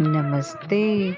नमस्ते।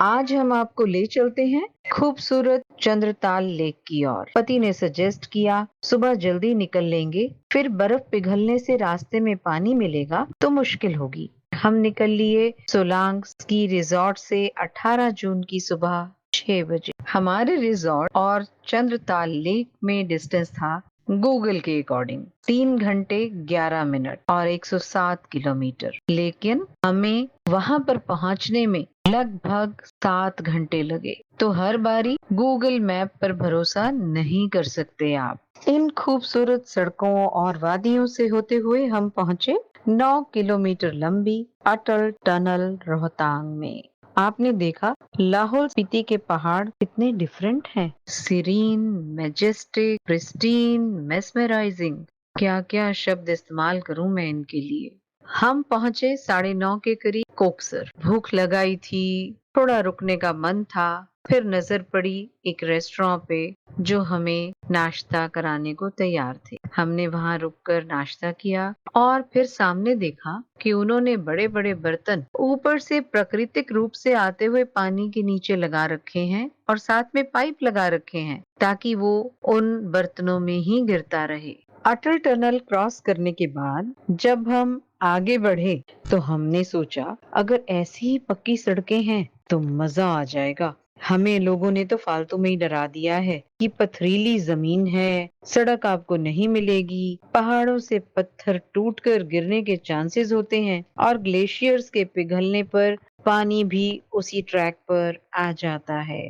आज हम आपको ले चलते हैं खूबसूरत चंद्रताल लेक की ओर। पति ने सजेस्ट किया सुबह जल्दी निकल लेंगे, फिर बर्फ पिघलने से रास्ते में पानी मिलेगा तो मुश्किल होगी। हम निकल लिए सोलांग स्की रिजॉर्ट से 18 जून की सुबह 6 बजे। हमारे रिजॉर्ट और चंद्रताल लेक में डिस्टेंस था गूगल के अकॉर्डिंग 3 घंटे 11 मिनट और 107 किलोमीटर, लेकिन हमें वहां पर पहुंचने में लगभग 7 घंटे लगे। तो हर बारी गूगल मैप पर भरोसा नहीं कर सकते आप। इन खूबसूरत सड़कों और वादियों से होते हुए हम पहुंचे 9 किलोमीटर लंबी अटल टनल रोहतांग में। आपने देखा लाहौल स्पीति के पहाड़ कितने डिफरेंट हैं। सीरीन, मैजेस्टिक, प्रिस्टीन, मेस्मराइजिंग, क्या क्या शब्द इस्तेमाल करूं मैं इनके लिए। हम पहुंचे 9:30 के करीब कोकसर। भूख लगाई थी, थोड़ा रुकने का मन था। फिर नजर पड़ी एक रेस्टोरेंट पे जो हमें नाश्ता कराने को तैयार थे। हमने वहां रुककर नाश्ता किया और फिर सामने देखा कि उन्होंने बड़े बड़े बर्तन ऊपर से प्राकृतिक रूप से आते हुए पानी के नीचे लगा रखे हैं और साथ में पाइप लगा रखे हैं ताकि वो उन बर्तनों में ही गिरता रहे। अटल टनल क्रॉस करने के बाद जब हम आगे बढ़े तो हमने सोचा अगर ऐसी ही पक्की सड़कें हैं तो मजा आ जाएगा। हमें लोगों ने तो फालतू में ही डरा दिया है कि पथरीली जमीन है, सड़क आपको नहीं मिलेगी, पहाड़ों से पत्थर टूटकर गिरने के चांसेस होते हैं और ग्लेशियर्स के पिघलने पर पानी भी उसी ट्रैक पर आ जाता है।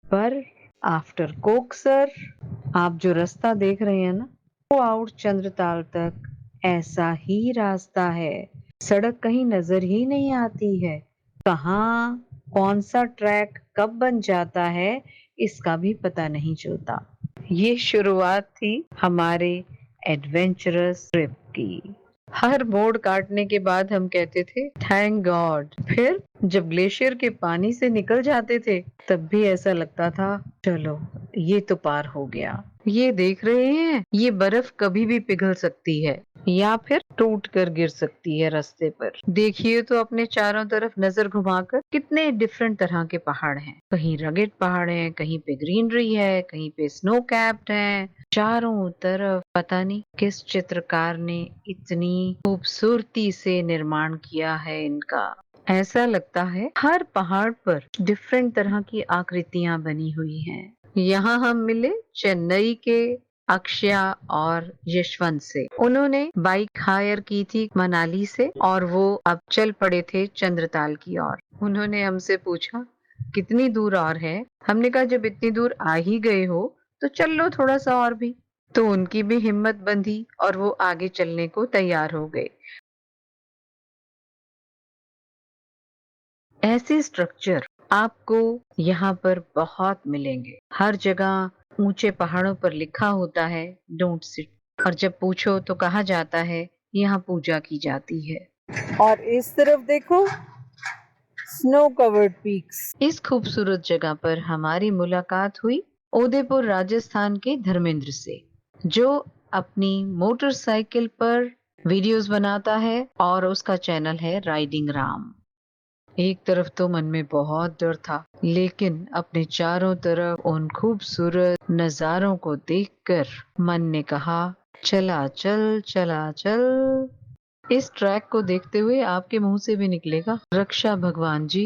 पर आफ्टर कोकसर आप जो रास्ता देख रहे हैं ना, वो आउट चंद्रताल तक ऐसा ही रास्ता है। सड़क कहीं नजर ही नहीं आती है। कहाँ कौन सा ट्रैक कब बन जाता है इसका भी पता नहीं चलता। ये शुरुआत थी हमारे एडवेंचरस ट्रिप की। हर मोड़ काटने के बाद हम कहते थे थैंक गॉड। फिर जब ग्लेशियर के पानी से निकल जाते थे तब भी ऐसा लगता था चलो ये तो पार हो गया। ये देख रहे हैं, ये बर्फ कभी भी पिघल सकती है या फिर टूट कर गिर सकती है रास्ते पर। देखिए तो अपने चारों तरफ नजर घुमाकर कितने डिफरेंट तरह के पहाड़ हैं। कहीं रगेड पहाड़ हैं, कहीं पे ग्रीनरी है, कहीं पे स्नो कैप्ड है। चारों तरफ पता नहीं किस चित्रकार ने इतनी खूबसूरती से निर्माण किया है इनका। ऐसा लगता है हर पहाड़ पर डिफरेंट तरह की आकृतियां बनी हुई हैं। यहाँ हम मिले चेन्नई के अक्षया और यशवंत से। उन्होंने बाइक हायर की थी मनाली से और वो अब चल पड़े थे चंद्रताल की ओर। उन्होंने हमसे पूछा कितनी दूर और है। हमने कहा जब इतनी दूर आ ही गए हो तो चल लो थोड़ा सा और भी। तो उनकी भी हिम्मत बंधी और वो आगे चलने को तैयार हो गए। ऐसे स्ट्रक्चर आपको यहाँ पर बहुत मिलेंगे। हर जगह ऊंचे पहाड़ों पर लिखा होता है डोंट सिट और जब पूछो तो कहा जाता है यहाँ पूजा की जाती है। और इस तरफ देखो स्नो कवर्ड पीक्स। इस खूबसूरत जगह पर हमारी मुलाकात हुई उदयपुर राजस्थान के धर्मेंद्र से, जो अपनी मोटरसाइकिल पर वीडियोस बनाता है और उसका चैनल है राइडिंग राम। एक तरफ तो मन में बहुत डर था, लेकिन अपने चारों तरफ उन खूबसूरत नजारों को देखकर मन ने कहा चला चल चला चल। इस ट्रैक को देखते हुए आपके मुंह से भी निकलेगा रक्षा भगवान जी।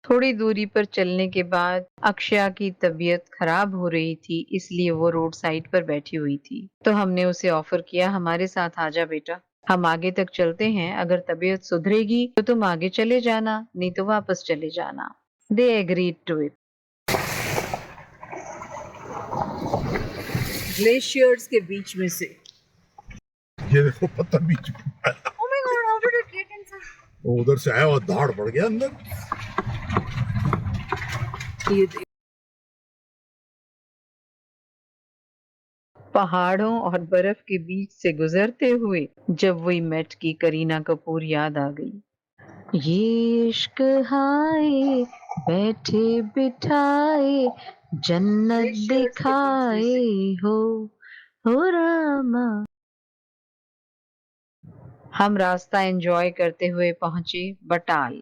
थोड़ी दूरी पर चलने के बाद अक्षया की तबीयत खराब हो रही थी, इसलिए वो रोड साइड पर बैठी हुई थी। तो हमने उसे ऑफर किया हमारे साथ आजा बेटा, हम आगे तक चलते हैं, अगर तबीयत सुधरेगी तो तुम आगे चले जाना, नहीं तो वापस चले जाना। They agreed to it. Glaciers के बीच में से ये देखो पत्थर बीच में Oh my God, how did it get inside? वो उधर से आया और धाड़ पड़ गया अंदर। ये पहाड़ों और बर्फ के बीच से गुजरते हुए जब वही मेट की करीना कपूर याद आ गई। ये इश्क हाय बैठे बिठाए जन्नत दिखाए हो रामा। हम रास्ता एंजॉय करते हुए पहुंचे बटाल।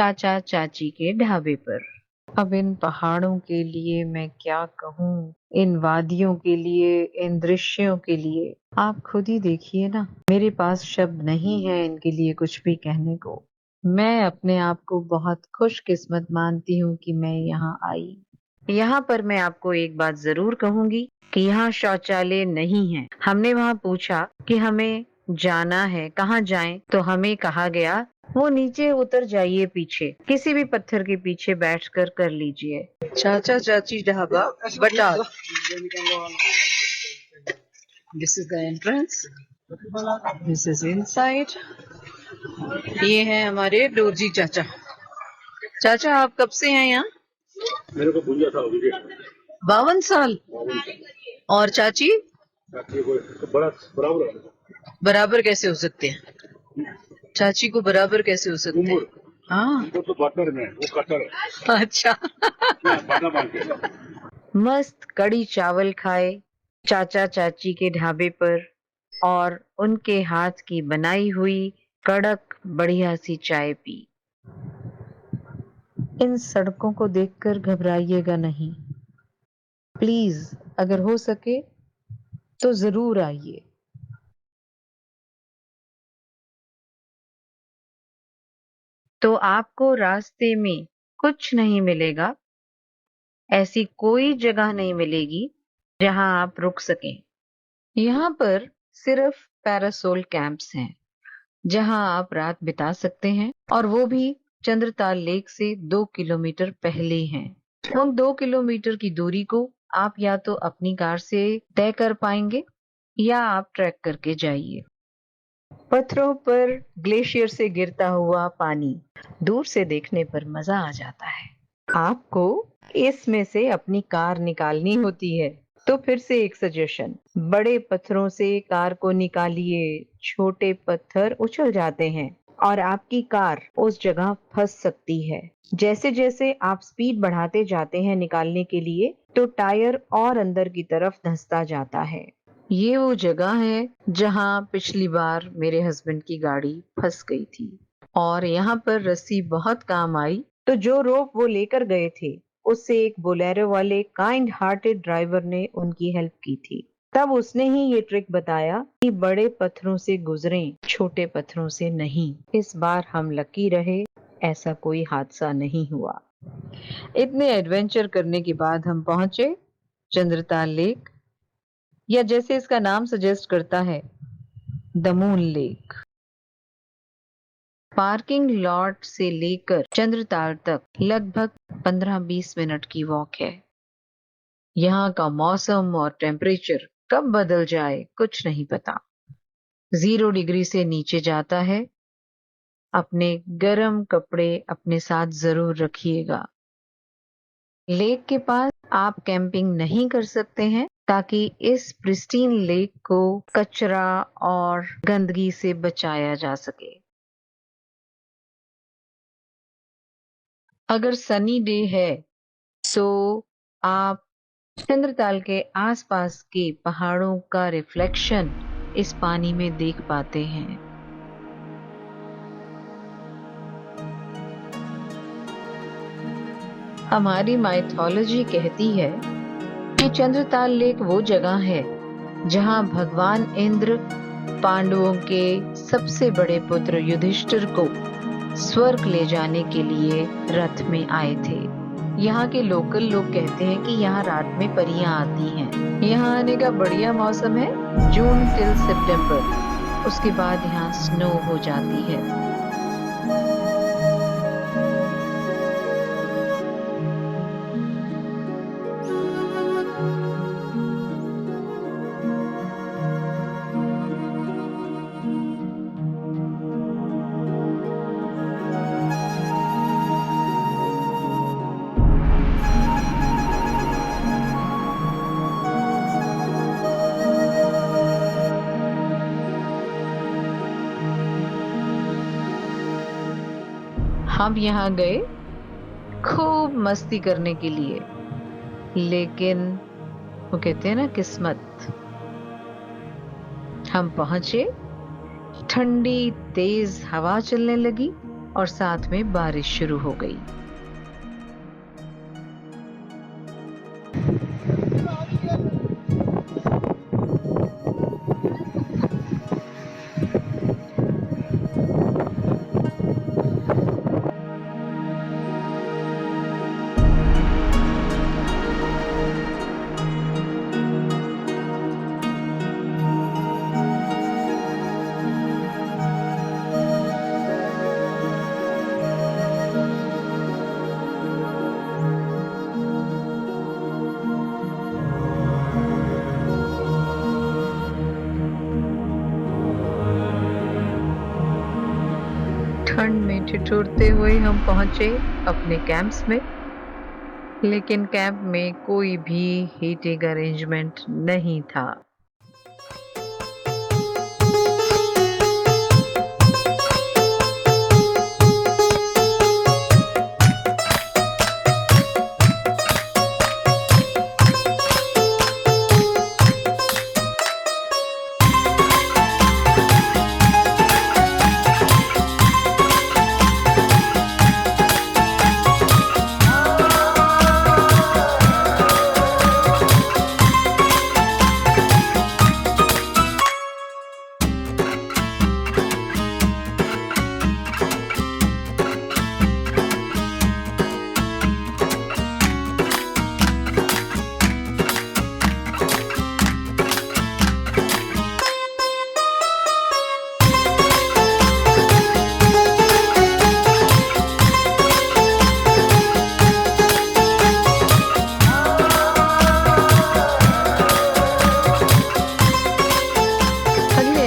चाचा चाची के ढाबे पर। अब इन पहाड़ों के लिए मैं क्या कहूँ, इन वादियों के लिए, इन दृश्यों के लिए। आप खुद ही देखिए ना, मेरे पास शब्द नहीं है इनके लिए कुछ भी कहने को। मैं अपने आप को बहुत खुशकिस्मत मानती हूँ कि मैं यहाँ आई। यहाँ पर मैं आपको एक बात जरूर कहूंगी कि यहाँ शौचालय नहीं है। हमने वहाँ पूछा कि हमें जाना है, कहाँ जाएं, तो हमें कहा गया वो नीचे उतर जाइए, पीछे किसी भी पत्थर के पीछे बैठकर कर लीजिए। Chacha Chachi Dhaba Batala. This is the entrance, this is inside. ये है हमारे डोरजी चाचा। चाचा आप कब से हैं यहाँ? मेरे को 52 साल हो गए। 52 साल। और चाची? चाची को बड़ा बराबर है। बराबर कैसे हो सकते हैं? चाची को बराबर कैसे हो सकते हैं? हाँ, वो तो बटर में, वो कटर है। अच्छा। बादा बांध के। मस्त कड़ी चावल खाए चाचा चाची के ढाबे पर, और उनके हाथ की बनाई हुई कड़क बढ़िया सी चाय पी। इन सड़कों को देखकर घबराइएगा नहीं, प्लीज, अगर हो सके तो जरूर आइए। तो आपको रास्ते में कुछ नहीं मिलेगा, ऐसी कोई जगह नहीं मिलेगी जहां आप रुक सकें। यहाँ पर सिर्फ पैरासोल कैंप्स हैं जहां आप रात बिता सकते हैं, और वो भी चंद्रताल लेक से 2 किलोमीटर पहले हैं। उन 2 किलोमीटर की दूरी को आप या तो अपनी कार से तय कर पाएंगे या आप ट्रैक करके जाइए। पत्थरों पर ग्लेशियर से गिरता हुआ पानी दूर से देखने पर मजा आ जाता है। आपको इसमें से अपनी कार निकालनी होती है, तो फिर से एक सजेशन, बड़े पत्थरों से कार को निकालिए। छोटे पत्थर उछल जाते हैं और आपकी कार उस जगह फंस सकती है। जैसे जैसे आप स्पीड बढ़ाते जाते हैं निकालने के लिए, तो टायर और अंदर की तरफ धंसता जाता है। ये वो जगह है जहां पिछली बार मेरे हस्बैंड की गाड़ी फंस गई थी, और यहाँ पर रस्सी बहुत काम आई। तो जो रोप वो लेकर गए थे, उससे एक बोलेरो वाले काइंड हार्टेड ड्राइवर ने उनकी हेल्प की थी। तब उसने ही ये ट्रिक बताया कि बड़े पत्थरों से गुजरें, छोटे पत्थरों से नहीं। इस बार हम लकी रहे, ऐसा कोई हादसा नहीं हुआ। इतने एडवेंचर करने के बाद हम पहुंचे चंद्रताल लेक, या जैसे इसका नाम सजेस्ट करता है, the moon lake. Parking lot से लेकर चंद्रताल तक लगभग 15-20 मिनट की वॉक है। यहाँ का मौसम और टेम्परेचर कब बदल जाए कुछ नहीं पता। 0 डिग्री से नीचे जाता है। अपने गर्म कपड़े अपने साथ जरूर रखिएगा। लेक के पास आप कैंपिंग नहीं कर सकते हैं, ताकि इस प्रिस्टीन लेक को कचरा और गंदगी से बचाया जा सके। अगर सनी डे है तो आप चंद्रताल के आसपास के पहाड़ों का रिफ्लेक्शन इस पानी में देख पाते हैं। हमारी माइथोलॉजी कहती है कि चंद्रताल लेक वो जगह है जहां भगवान इंद्र पांडवों के सबसे बड़े पुत्र युधिष्ठिर को स्वर्ग ले जाने के लिए रथ में आए थे। यहाँ के लोकल लोग कहते हैं कि यहाँ रात में परियां आती हैं। यहाँ आने का बढ़िया मौसम है जून टिल सितंबर, उसके बाद यहाँ स्नो हो जाती है। हम यहाँ गए खूब मस्ती करने के लिए, लेकिन वो कहते हैं ना किस्मत। हम पहुंचे, ठंडी तेज हवा चलने लगी और साथ में बारिश शुरू हो गई। ठंड में ठिठुरते हुए हम पहुंचे अपने कैंप्स में, लेकिन कैंप में कोई भी हीटिंग अरेंजमेंट नहीं था।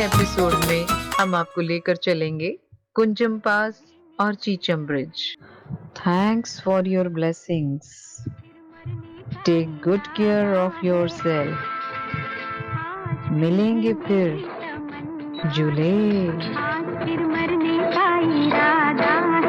एपिसोड में हम आपको लेकर चलेंगे कुंजम पास और Chicham bridge. Thanks for your blessings. Take good care of yourself. मिलेंगे फिर। जुले। फिर मरने का इरादा